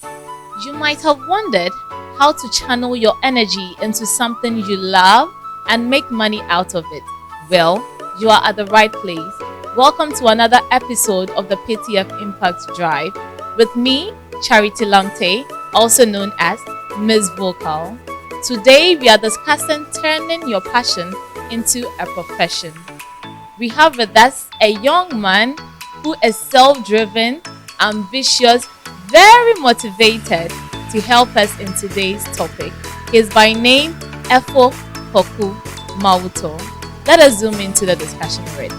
You might have wondered how to channel your energy into something you love and make money out of it. Well, you are at the right place. Welcome to another episode of the PTF Impact Drive with me, Charity Lamte, also known as Ms. Vocal. Today, we are discussing turning your passion into a profession. We have with us a young man who is self-driven, ambitious, very motivated to help us in today's topic. He is by name Korku Mawutor. Let us zoom into the discussion already.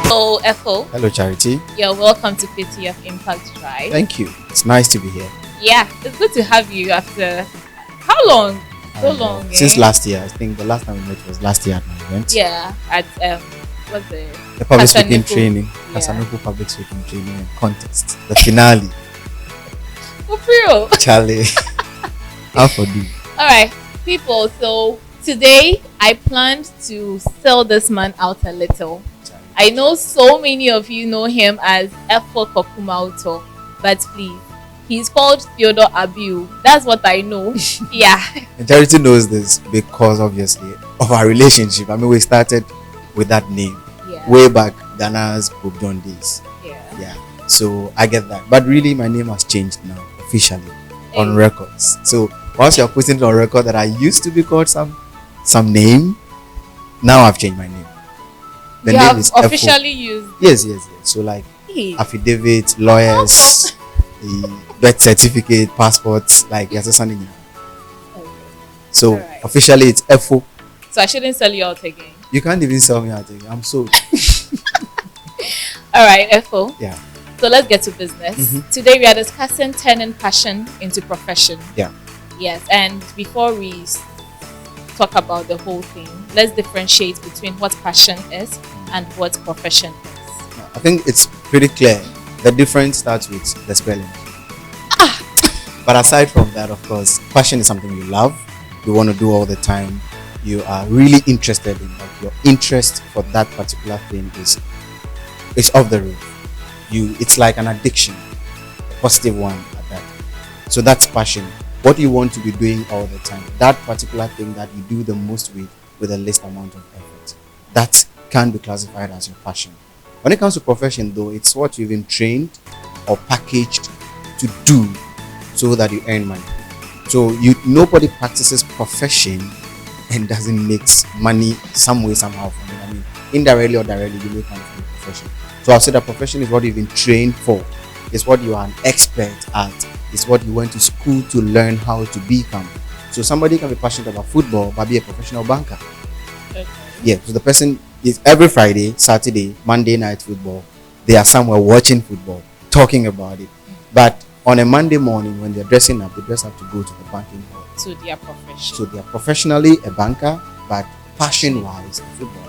Hello, Efo. Hello, Charity. You're welcome to PTF Impact Drive. Thank you. It's nice to be here. Yeah, it's good to have you after how long? So long. Since last year. I think the last time we met was last year at my event. Yeah, at what's the public speaking training. Yeah. Kasanoku public speaking training and contest. The finale. For real. Charlie. How for you? Alright, people, so today I planned to sell this man out a little. Charlie. I know so many of you know him as Korku Mawutor, but please, he's called Theodore Abiu. That's what I know. Yeah. And Charity knows this because obviously of our relationship. I mean, we started with that name way back Ghana's Bob John days. Yeah. So I get that. But really, my name has changed now officially on records. So once you're putting it on record that I used to be called some name, now I've changed my name. The name is officially used. Yes. So like affidavit, lawyers, the birth certificate, passports, like you're just sending it. Okay. So officially it's Efo. So I shouldn't sell you out again. You can't even sell me out again. I'm sold. Alright, Efo. Yeah. So let's get to business. Today we are discussing turning passion into profession. Yeah. Yes, and before we talk about the whole thing, let's differentiate between what passion is and what profession is. I think it's pretty clear. The difference starts with the spelling. But aside from that, of course, passion is something you love, you want to do all the time, you are really interested in, like your interest for that particular thing is off the roof. It's like an addiction, a positive one at that. So that's passion. What you want to be doing all the time, that particular thing that you do the most with the least amount of effort, that can be classified as your passion. When it comes to profession though, it's what you've been trained or packaged to do so that you earn money. So nobody practices profession and doesn't make money some way, somehow from it. I mean, indirectly or directly, you make money from the profession. So I'll say that profession is what you've been trained for. It's what you are an expert at. It's what you went to school to learn how to become. So somebody can be passionate about football but be a professional banker. Okay. Yeah, so the person is every Friday, Saturday, Monday night football, they are somewhere watching football, talking about it. But on a Monday morning when they're dressing up, they just have to go to the banking hall. So they are professional. So they are professionally a banker, but passion-wise, a footballer.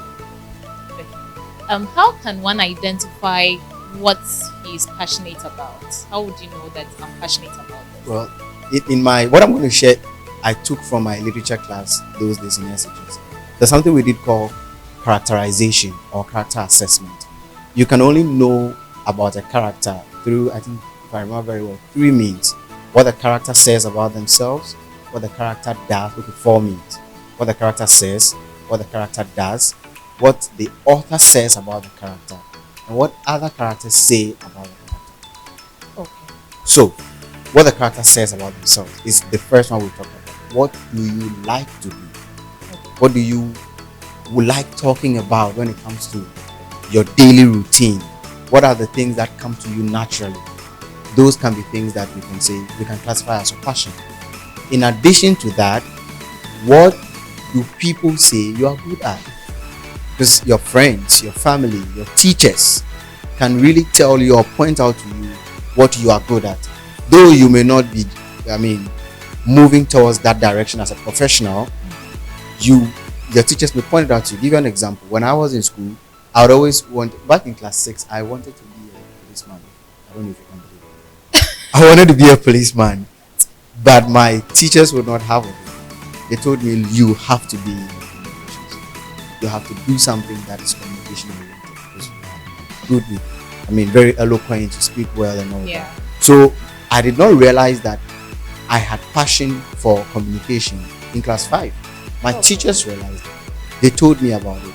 How can one identify what he is passionate about? How would you know that I'm passionate about this? Well, what I'm going to share, I took from my literature class those days in SHS. There's something we did call characterization or character assessment. You can only know about a character through, I think, if I remember very well, 3 means. What the character says about themselves, what the character does, 4 means. What the character says, what the character does, what the author says about the character, and what other characters say about the character. Okay. So, what the character says about themselves is the first one we talk about. What do you like to do? Okay. What do you like talking about when it comes to your daily routine? What are the things that come to you naturally? Those can be things that we can classify as a passion. In addition to that, what do people say you are good at? Because your friends, your family, your teachers can really tell you or point out to you what you are good at. Though you may not be, moving towards that direction as a professional, your teachers may point it out to you. Give you an example. When I was in school, I would always back in class 6, I wanted to be a policeman. I don't know if you can believe it. I wanted to be a policeman, but my teachers would not have it. They told me, you have to be in communications. You have to do something that is communication oriented because you are good with I mean, very eloquent, you speak well and all Yeah. that. So I did not realize that I had passion for communication in class 5. My Okay. teachers realized it. They told me about it.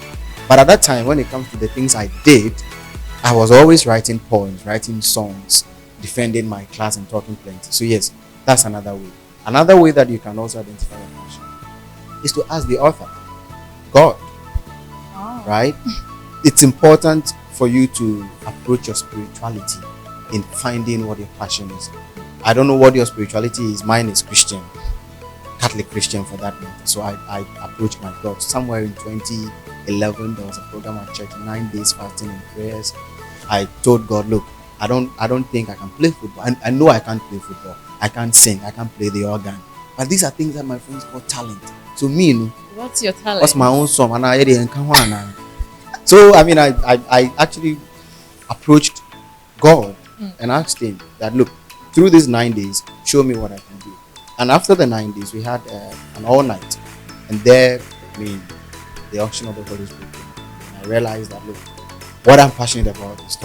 But at that time, when it comes to the things I did, I was always writing poems, writing songs, defending my class and talking plenty. So yes, that's another way. Another way that you can also identify your passion is to ask the author, God, Oh. right? It's important for you to approach your spirituality in finding what your passion is. I don't know what your spirituality is. Mine is Christian, Catholic Christian for that matter. So I approached my God somewhere in 2011. There was a program at church, 9 days fasting and prayers. I told God, look, I don't think I can play football. I know I can't play football. I can't sing. I can't play the organ. But these are things that my friends call talent. So me, What's your talent? what's my own song? And I didn't come on. So I mean, I actually approached God and asked him that, look, through these 9 days, show me what I can do. And after the 9 days, we had an all night, and there, I mean, the auction of the Holy Spirit. And I realized that, look, what I'm passionate about is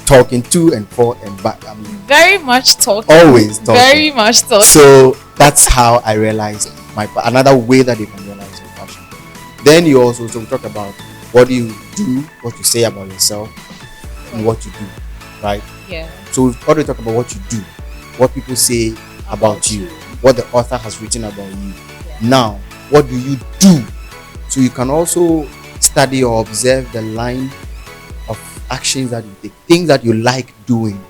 talking to and for and back. I mean, Very much talking. always talking. Very much talking. So that's how I realized another way that you can realize your passion. Then you also talk about what you do, what you say about yourself, and what you do, right? Yeah. So we've already talked about what you do, what people say about you, what the author has written about you. Yeah. Now, what do you do? So you can also study or observe the line of actions that you take, things that you like doing.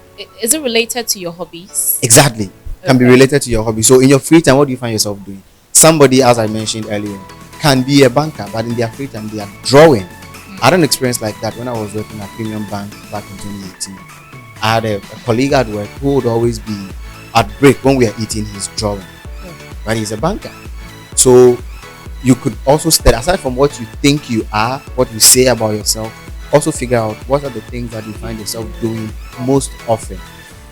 Is it related to your hobbies? Exactly. Can be Okay. related to your hobby. So in your free time, what do you find yourself doing? Somebody, as I mentioned earlier, can be a banker, but in their free time, they are drawing. I had an experience like that when I was working at Premium Bank back in 2018. I had a colleague at work who would always be at break when we are eating, he's drawing. But he's a banker. So you could also study, aside from what you think you are, what you say about yourself, also figure out what are the things that you find yourself doing most often.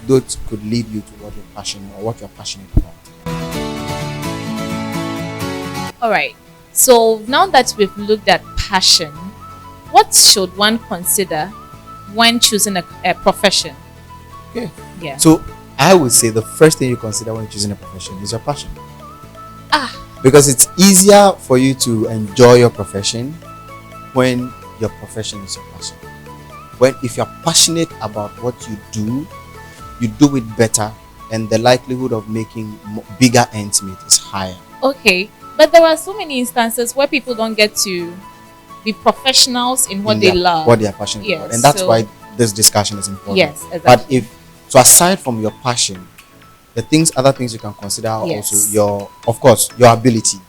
Those could lead you to what you're passionate or what you're passionate about. All right. So now that we've looked at passion, what should one consider when choosing a profession? Okay. Yeah. So I would say the first thing you consider when choosing a profession is your passion. Ah. Because it's easier for you to enjoy your profession when your profession is your passion. If you're passionate about what you do it better, and the likelihood of making bigger ends meet is higher. Okay. But there are so many instances where people don't get to be professionals in what they love. What they are passionate Yes, about. And that's so- why this discussion is important. Yes, exactly. But aside from your passion, other things you can consider are Yes. also your abilities,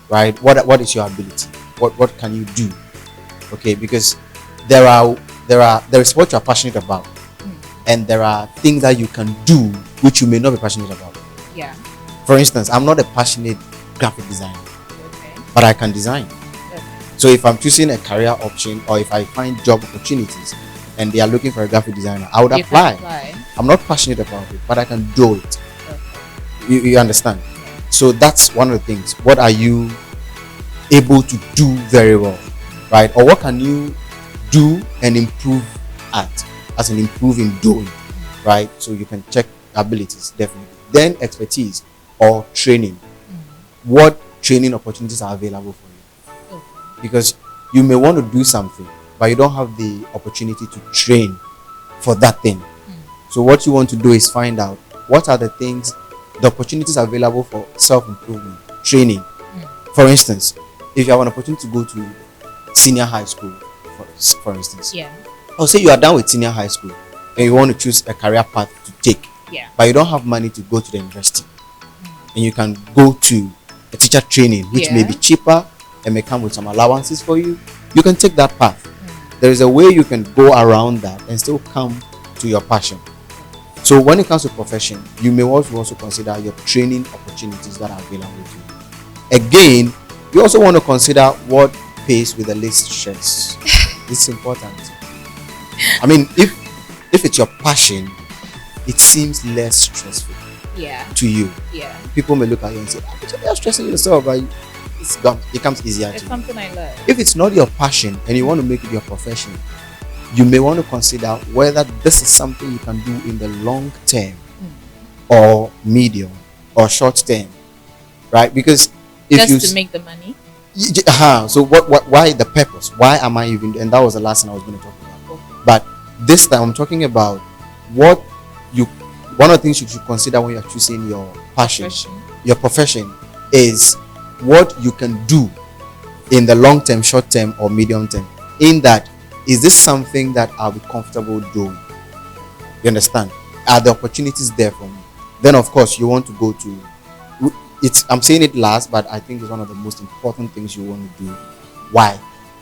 right? What is your ability? What can you do? Okay, because there is what you're passionate about, and there are things that you can do which you may not be passionate about. Yeah. For instance, I'm not a passionate graphic designer, Okay. but I can design. Okay. So if I'm choosing a career option, or if I find job opportunities and they are looking for a graphic designer, I would You apply. can apply. I'm not passionate about it, but I can do it. Okay. You understand? So that's one of the things. What are you able to do very well, right? Or what can you do and improve at, as in improve in doing, right? So you can check abilities, definitely. Then expertise or training. What training opportunities are available for you? Okay. Because you may want to do something, but you don't have the opportunity to train for that thing. So what you want to do is find out what are the opportunities available for self-improvement, training. For instance, if you have an opportunity to go to senior high school, for instance, Yeah. or say you are done with senior high school and you want to choose a career path to take, Yeah. but you don't have money to go to the university, and you can go to a teacher training, which may Yeah. be cheaper and may come with some allowances for you. You can take that path. There is a way you can go around that and still come to your passion. So when it comes to profession, you may also consider your training opportunities that are available to you. Again, you also want to consider what pays with the least stress. It's important. I mean, if it's your passion, it seems less stressful Yeah. to you. Yeah. People may look at you and say, you're stressing yourself, but it becomes easier It's to you. something I love. If it's not your passion and you want to make it your profession, you may want to consider whether this is something you can do in the long term or medium or short term, right? Because if just to make the money. So why the purpose? Why am I even? And that was the last thing I was going to talk about. Okay. But this time I'm talking about what you. One of the things you should consider when you're choosing your passion, your profession, is what you can do in the long term, short term, or medium term. In that, is this something that I'll be comfortable doing? You understand? Are the opportunities there for me? Then, of course, you want to go to. I'm saying it last, but I think it's one of the most important things you want to do. Why?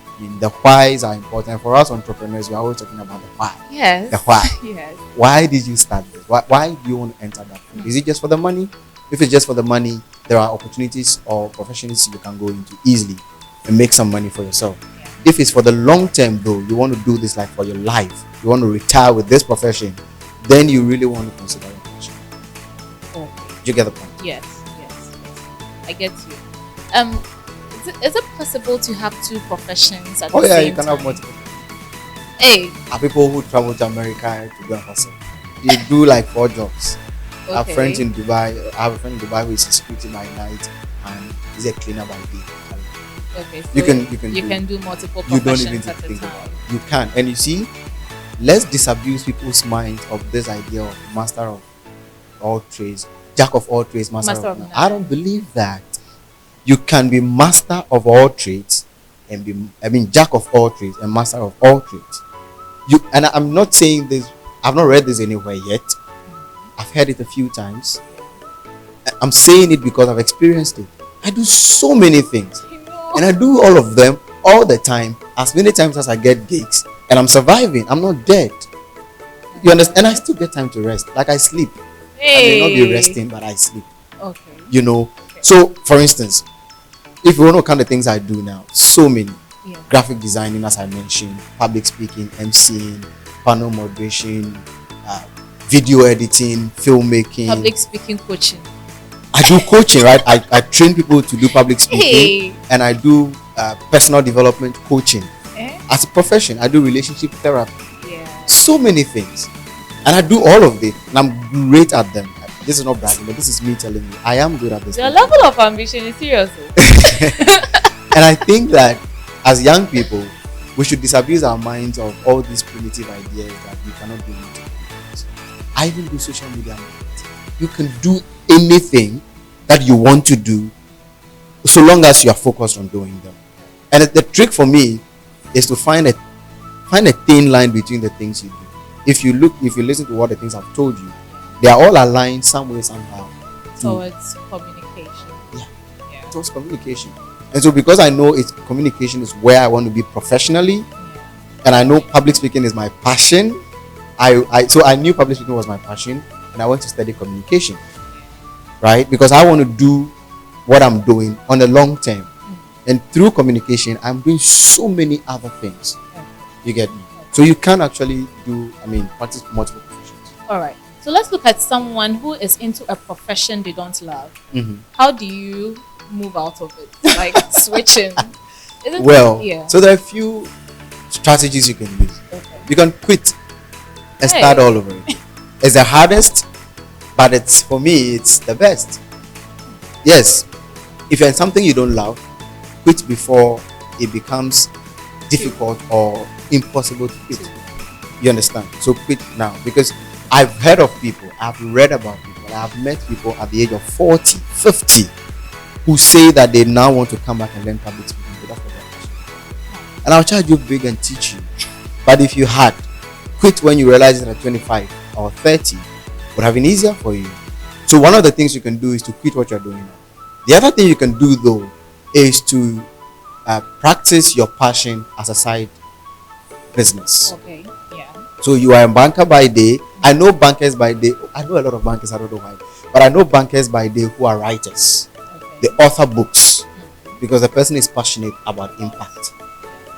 I mean, the whys are important for us entrepreneurs. We're always talking about the why. Yes. The why. Yes. Why did you start this? Why do you want to enter that field? Is it just for the money? If it's just for the money, there are opportunities or professions you can go into easily and make some money for yourself. Yeah. If it's for the long term, though, you want to do this like for your life, you want to retire with this profession, then you really want to consider your passion. Okay. Do you get the point? Yes. I get you. Is it possible to have two professions at the same time? Oh yeah, you can have multiple. Hey. Are people who travel to America to go and hustle? You do like 4 jobs. Okay. I have friends in Dubai. I have a friend in Dubai who is a security by night and is a cleaner by day. Okay, so you can do multiple professions. You don't even at think a time. about it. You can, and you see, let's disabuse people's minds of this idea of master of all trades, jack of all trades, master of none. I don't believe that. You can be master of all trades and jack of all trades and master of all trades. And I'm not saying this, I've not read this anywhere yet. I've heard it a few times. I'm saying it because I've experienced it. I do so many things. And I do all of them all the time, as many times as I get gigs. And I'm surviving. I'm not dead. You understand? And I still get time to rest. Like I sleep. Hey. I may not be resting, but I sleep. Okay. You know. Okay. So, for instance, if you want to count the things I do now, so many. Yeah. Graphic designing, as I mentioned, public speaking, MCing, panel moderation, video editing, filmmaking. Public speaking coaching. I do coaching, right? I train people to do public speaking, and I do personal development coaching. As a profession, I do relationship therapy. Yeah. So many things. And I do all of it, and I'm great at them. This is not bragging, but this is me telling you, I am good at this. Your level of ambition is serious. And I think that as young people, we should disabuse our minds of all these primitive ideas that we cannot do multiple things. I even do social media marketing. You can do anything that you want to do so long as you are focused on doing them. And the trick for me is to find a thin line between the things you do. If you listen to what the things I've told you, they are all aligned some way, somehow towards communication. Yeah. Towards communication. And so because I know communication is where I want to be professionally, and I know public speaking is my passion, so I knew public speaking was my passion, and I went to study communication, right? Because I want to do what I'm doing on the long term. And through communication, I'm doing so many other things. You get me? So you can actually practice multiple professions. All right. So let's look at someone who is into a profession they don't love. Mm-hmm. How do you move out of it? Like switching? So there are a few strategies you can use. Okay. You can quit and start all over again. It's the hardest, but for me, it's the best. Yes. If you're in something you don't love, quit before it becomes difficult or impossible to quit. You understand? So quit now, because I've heard of people, I've read about people, I've met people at the age of 40, 50 who say that they now want to come back and learn public speaking. And I'll charge you big and teach you. But if you had quit when you realize it at 25 or 30, would have been easier for you. So one of the things you can do is to quit what you're doing now. The other thing you can do though is to practice your passion as a side business. Okay. Yeah. So you are a banker by day. I know bankers by day. I know a lot of bankers. I don't know why, but I know bankers by day who are writers. Okay. They author books because the person is passionate about impact.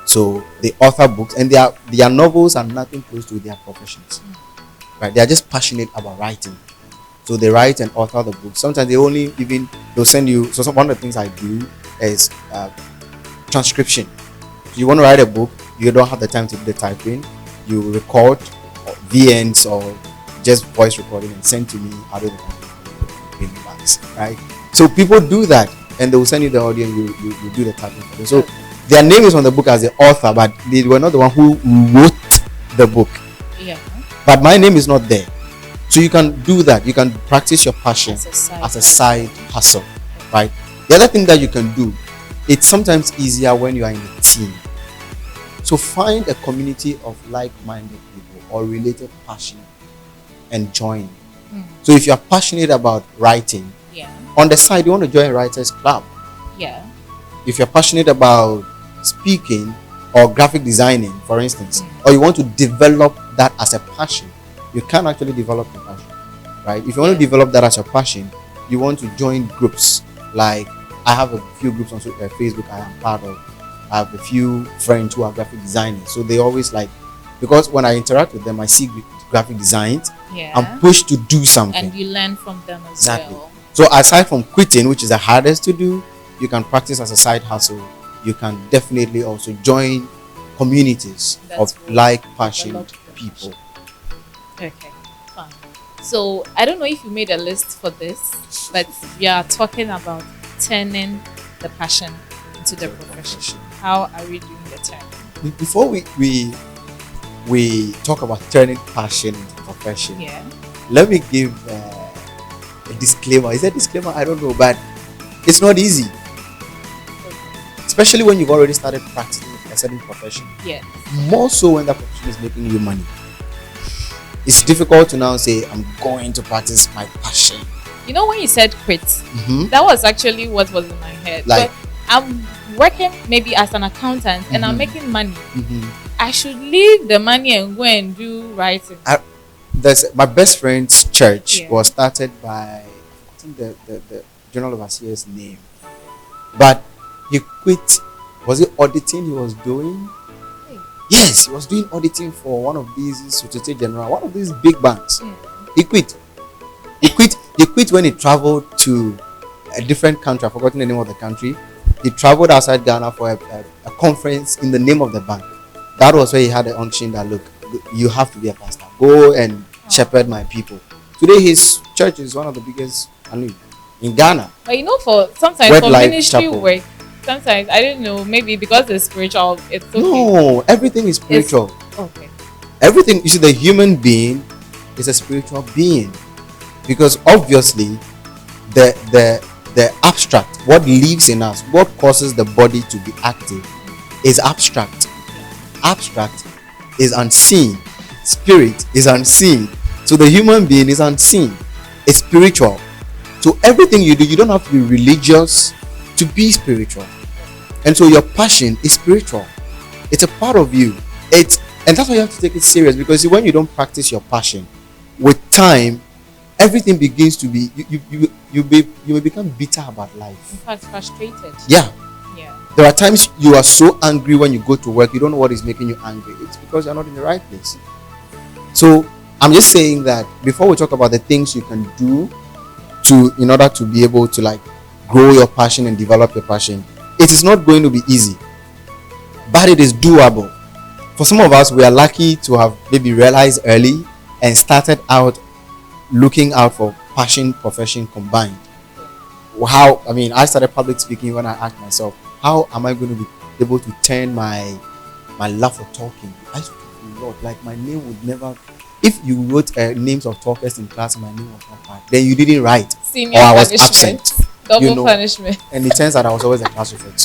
So they author books, and their novels are nothing close to their professions. Right? They are just passionate about writing. So they write and author the book. Sometimes they'll send you. So one of the things I do is transcription. If you want to write a book, you don't have the time to do the typing. you record VNs or just voice recording and send to me. I'll do the pay me back, right? So people do that, and they will send you the audio, and you do the typing for them. So their name is on the book as the author, but they were not the one who wrote the book. Yeah. But my name is not there. So you can do that. You can practice your passion as a side hustle, right? The other thing that you can do, it's sometimes easier when you are in a team. So find a community of like-minded people or related passion and join. So if you're passionate about writing, on the side you want to join a writers club. Yeah. If you're passionate about speaking or graphic designing, for instance, or you want to develop that as a passion, you can actually develop your passion, right? If you want to develop that as a passion, you want to join groups. Like I have a few groups on Facebook I am part of. I have a few friends who are graphic designers, so they always like, because when I interact with them, I see graphic designs. I'm pushed to do something, and you learn from them as well. So aside from quitting, which is the hardest to do, you can practice as a side hustle. You can definitely also join communities of like-passionate people. Okay, fine. So I don't know if you made a list for this, but we are talking about turning the passion into the profession. How are we doing the turning? Before we talk about turning passion into profession, let me give a disclaimer. Is that a disclaimer? I don't know, but it's not easy. Especially when you've already started practicing a certain profession. More so when that profession is making you money. It's difficult to now say, I'm going to practice my passion. You know, when you said quit, that was actually what was in my head. Like, but I'm working maybe as an accountant and I'm making money. I should leave the money and go and do writing. My best friend's church was started by, I think the general overseer's name. But he quit. Was it auditing he was doing? Yes, he was doing auditing for one of these Societe Generale, one of these big banks. He quit. He quit when he traveled to a different country. I've forgotten the name of the country. He traveled outside Ghana for a conference in the name of the bank. That was where he had the unction that, look, you have to be a pastor. Go and shepherd my people. Today his church is one of the biggest in Ghana. But you know, for sometimes for ministry work, sometimes I don't know, maybe because it's spiritual, it's okay. No, everything is spiritual. Okay. Everything, you see, the human being is a spiritual being, because obviously the abstract, what lives in us, what causes the body to be active, is abstract. Abstract is unseen. Spirit is unseen. So the human being is unseen. It's spiritual. So everything you do, you don't have to be religious to be spiritual. And so your passion is spiritual. It's a part of you. And that's why you have to take it serious, because see, when you don't practice your passion, with time, everything begins to be, you may become bitter about life. In fact, frustrated. Yeah. There are times you are so angry when you go to work, you don't know what is making you angry. It's because you're not in the right place. So I'm just saying that before we talk about the things you can do in order to be able to like grow your passion and develop your passion, it is not going to be easy, but it is doable. For some of us, we are lucky to have maybe realized early and started out looking out for passion, profession combined. I started public speaking when I asked myself, how am I going to be able to turn my love for talking? I used to talk a lot. Like, my name would never, if you wrote names of talkers in class, my name was not part, then you didn't write. Senior or I was punishment. absent. Double punishment. And it turns out I was always a class prefect.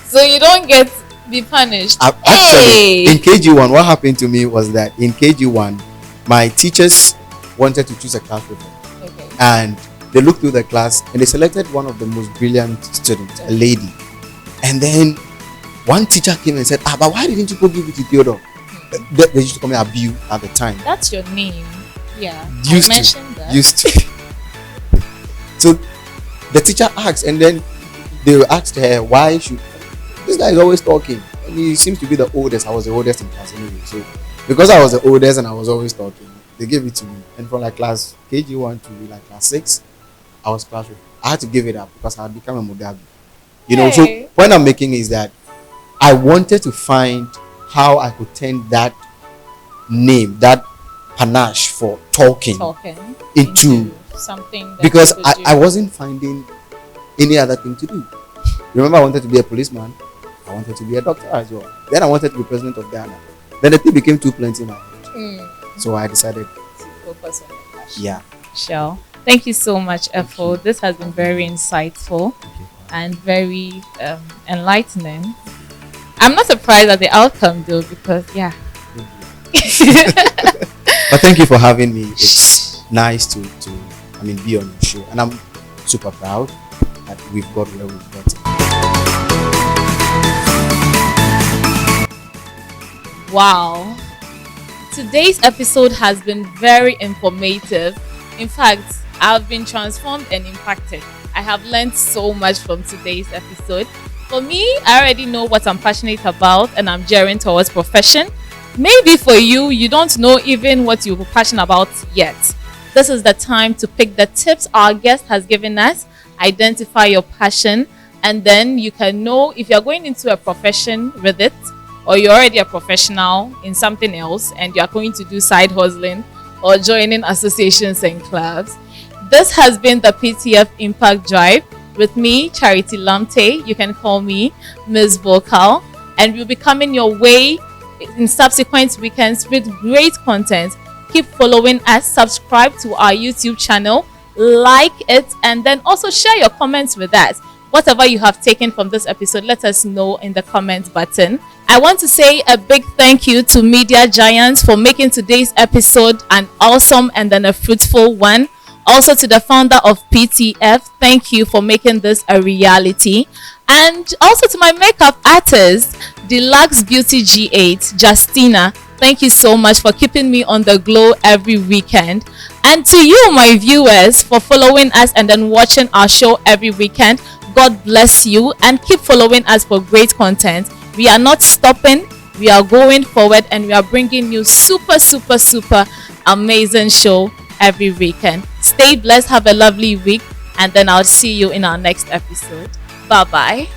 So you don't get be punished. Actually, in KG1, what happened to me was that in KG1, my teachers wanted to choose a class prefect. Okay. And they looked through the class and they selected one of the most brilliant students, a lady. And then one teacher came and said, but why didn't you go give it to Theodore? They used to call me Abu at the time. That's your name. Yeah. Used to. So the teacher asked, and then they asked her, why should this guy is always talking? And he seems to be the oldest. I was the oldest in class anyway. So because I was the oldest and I was always talking, they gave it to me. And from like class KG1 to like class 6, I was class prefect. I had to give it up because I had become a Mugabe. You know, so point I'm making is that I wanted to find how I could turn that name, that panache for talking into something that because I wasn't finding any other thing to do. Remember, I wanted to be a policeman. I wanted to be a doctor as well. Then I wanted to be president of Ghana. Then the thing became too plenty in my head. So I decided to focus on the passion. Yeah. Sure. Thank you so much, Efo. This has been very insightful and very enlightening. I'm not surprised at the outcome though, because but thank you for having me. It's nice to be on your show, and I'm super proud that we've got where we've got. Wow. Today's episode has been very informative. In fact, I've been transformed and impacted. I have learned so much from today's episode. For me, I already know what I'm passionate about and I'm gearing towards profession. Maybe for you, you don't know even what you're passionate about yet. This is the time to pick the tips our guest has given us, identify your passion, and then you can know if you're going into a profession with it, or you're already a professional in something else and you're going to do side hustling or joining associations and clubs. This has been the PTF Impact Drive with me, Charity Lamte. You can call me Ms. Vocal, and we'll be coming your way in subsequent weekends with great content. Keep following us, subscribe to our YouTube channel, like it, and then also share your comments with us. Whatever you have taken from this episode, let us know in the comment button. I want to say a big thank you to Media Giants for making today's episode an awesome and then a fruitful one. Also to the founder of PTF, thank you for making this a reality. And also to my makeup artist, Deluxe Beauty G8, Justina, thank you so much for keeping me on the glow every weekend. And to you, my viewers, for following us and then watching our show every weekend. God bless you and keep following us for great content. We are not stopping, we are going forward, and we are bringing you super amazing show every weekend. Stay blessed, have a lovely week, and then I'll see you in our next episode. Bye bye.